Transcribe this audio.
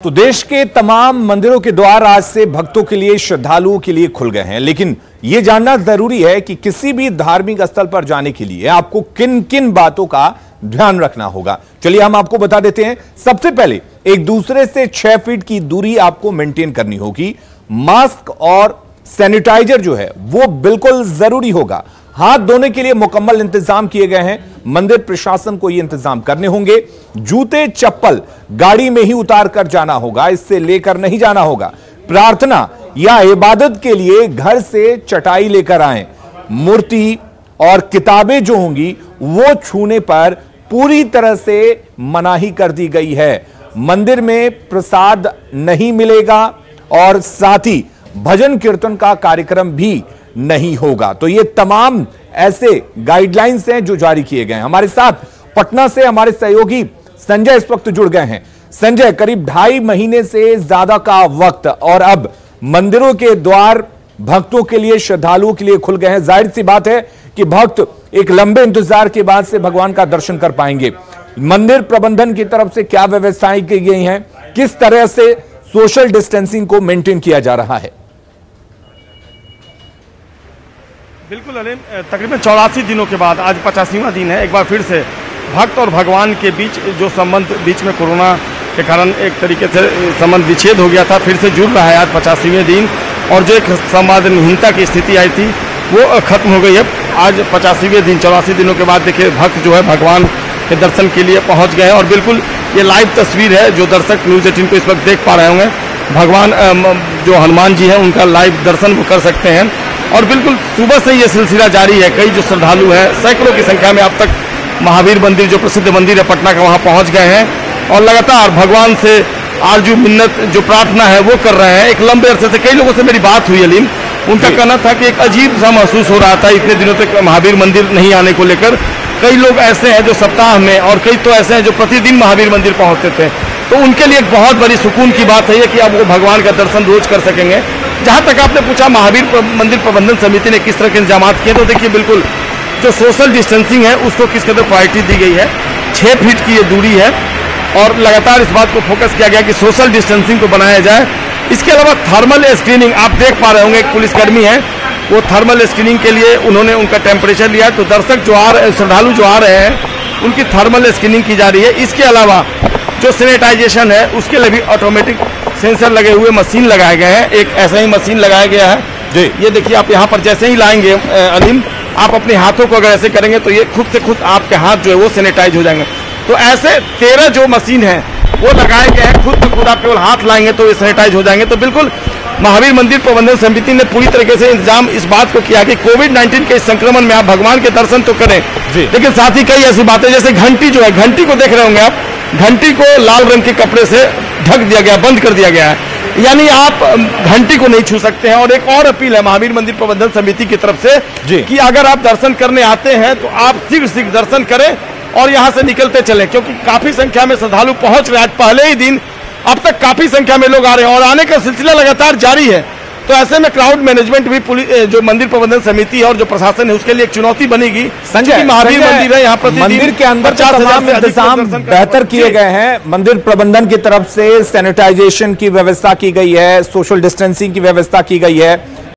तो देश के तमाम मंदिरों के द्वार आज से भक्तों के लिए, श्रद्धालुओं के लिए खुल गए हैं। लेकिन यह जानना जरूरी है कि किसी भी धार्मिक स्थल पर जाने के लिए आपको किन किन बातों का ध्यान रखना होगा। चलिए हम आपको बता देते हैं। सबसे पहले एक दूसरे से 6 फीट की दूरी आपको मेंटेन करनी होगी। मास्क और सैनिटाइजर जो है वो बिल्कुल जरूरी होगा। हाथ धोने के लिए मुकम्मल इंतजाम किए गए हैं। मंदिर प्रशासन को ये इंतजाम करने होंगे। जूते चप्पल गाड़ी में ही उतार कर जाना होगा, इससे लेकर नहीं जाना होगा। प्रार्थना या इबादत के लिए घर से चटाई लेकर आएं। मूर्ति और किताबें जो होंगी वो छूने पर पूरी तरह से मनाही कर दी गई है। मंदिर में प्रसाद नहीं मिलेगा और साथ ही भजन कीर्तन का कार्यक्रम भी नहीं होगा। तो ये तमाम ऐसे गाइडलाइंस हैं जो जारी किए गए हैं। हमारे साथ पटना से हमारे सहयोगी संजय इस वक्त जुड़ गए हैं। संजय, करीब 2.5 महीने से ज्यादा का वक्त और अब मंदिरों के द्वार भक्तों के लिए, श्रद्धालुओं के लिए खुल गए हैं। जाहिर सी बात है कि भक्त एक लंबे इंतजार के बाद से भगवान का दर्शन कर पाएंगे। मंदिर प्रबंधन की तरफ से क्या व्यवस्थाएं की गई हैं, किस तरह से सोशल डिस्टेंसिंग को मेंटेन किया जा रहा है? बिल्कुल अलीम, तकरीबन 84 दिनों के बाद आज 85वां दिन है। एक बार फिर से भक्त और भगवान के बीच जो संबंध, बीच में कोरोना के कारण एक तरीके से संबंध विच्छेद हो गया था, फिर से जुड़ रहा है आज 85वें दिन। और जो एक संवादहीनता की स्थिति आई थी वो खत्म हो गई है। आज 85वें दिन, 84 दिनों के बाद देखिए भक्त जो है भगवान के दर्शन के लिए पहुंच गए हैं। और बिल्कुल ये लाइव तस्वीर है जो दर्शक न्यूज़ 18 को इस वक्त देख पा रहे होंगे। भगवान जो हनुमान जी हैं उनका लाइव दर्शन वो कर सकते हैं। और बिल्कुल सुबह से ये सिलसिला जारी है। कई जो श्रद्धालु हैं, सैकड़ों की संख्या में अब तक महावीर मंदिर जो प्रसिद्ध मंदिर है पटना का, वहाँ पहुँच गए हैं और लगातार भगवान से आरजू मिन्नत जो प्रार्थना है वो कर रहे हैं। एक लंबे अरसे से कई लोगों से मेरी बात हुई अलीम, उनका कहना था कि एक अजीब सा महसूस हो रहा था इतने दिनों तक महावीर मंदिर नहीं आने को लेकर। कई लोग ऐसे हैं जो सप्ताह में, और कई तो ऐसे हैं जो प्रतिदिन महावीर मंदिर पहुंचते थे। तो उनके लिए एक बहुत बड़ी सुकून की बात है कि अब वो भगवान का दर्शन रोज कर सकेंगे। जहां तक आपने पूछा महावीर मंदिर प्रबंधन समिति ने किस तरह के इंतजाम किए, तो देखिए बिल्कुल जो सोशल डिस्टेंसिंग है उसको किस कदर प्रायोरिटी दी गई है। 6 फीट की ये दूरी है और लगातार इस बात को फोकस किया गया कि सोशल डिस्टेंसिंग को बनाया जाए। इसके अलावा थर्मल स्क्रीनिंग आप देख पा रहे होंगे, एक पुलिसकर्मी है वो थर्मल स्क्रीनिंग के लिए उन्होंने उनका टेम्परेचर लिया। तो दर्शक जो आ रहे, श्रद्धालु जो आ रहे हैं उनकी थर्मल स्क्रीनिंग की जा रही है। इसके अलावा जो सैनिटाइजेशन है उसके लिए भी ऑटोमेटिक सेंसर लगे हुए मशीन लगाए गए हैं। एक ऐसा ही मशीन लगाया गया है जी। ये देखिए आप यहाँ पर जैसे ही लाएंगे अलीम, आप अपने हाथों को अगर ऐसे करेंगे तो ये खुद से खुद आपके हाथ जो है वो सैनिटाइज हो जाएंगे। तो ऐसे 13 जो मशीन है वो लगाए गए हैं। खुद से खुद आप केवल हाथ लाएंगे तो ये सैनिटाइज हो जाएंगे। तो बिल्कुल महावीर मंदिर प्रबंधन समिति ने पूरी तरीके से इंतजाम इस बात को किया कि कोविड-19 के इस संक्रमण में आप भगवान के दर्शन तो करें, लेकिन साथ ही कई ऐसी बातें, जैसे घंटी जो है, घंटी को देख रहे होंगे आप, घंटी को लाल रंग के कपड़े से ढक दिया गया, बंद कर दिया गया है, यानी आप घंटी को नहीं छू सकते हैं। और एक और अपील है महावीर मंदिर प्रबंधन समिति की तरफ से कि अगर आप दर्शन करने आते हैं तो आप शीघ्र दर्शन करें और यहां से निकलते चले, क्योंकि काफी संख्या में श्रद्धालु पहुंच रहे हैं। आज पहले ही दिन अब तक काफी संख्या में लोग आ रहे हैं और आने का सिलसिला लगातार जारी है। तो ऐसे में क्राउड मैनेजमेंट भी जो मंदिर प्रबंधन समिति और जो प्रशासन है उसके लिए एक चुनौती बनेगी। संजय, महावीर मंदिर है, यहाँ पर मंदिर के अंदर तमाम इंतजाम बेहतर किए गए हैं। मंदिर प्रबंधन की तरफ से सैनिटाइजेशन की व्यवस्था की गई है, सोशल डिस्टेंसिंग की व्यवस्था की गई है।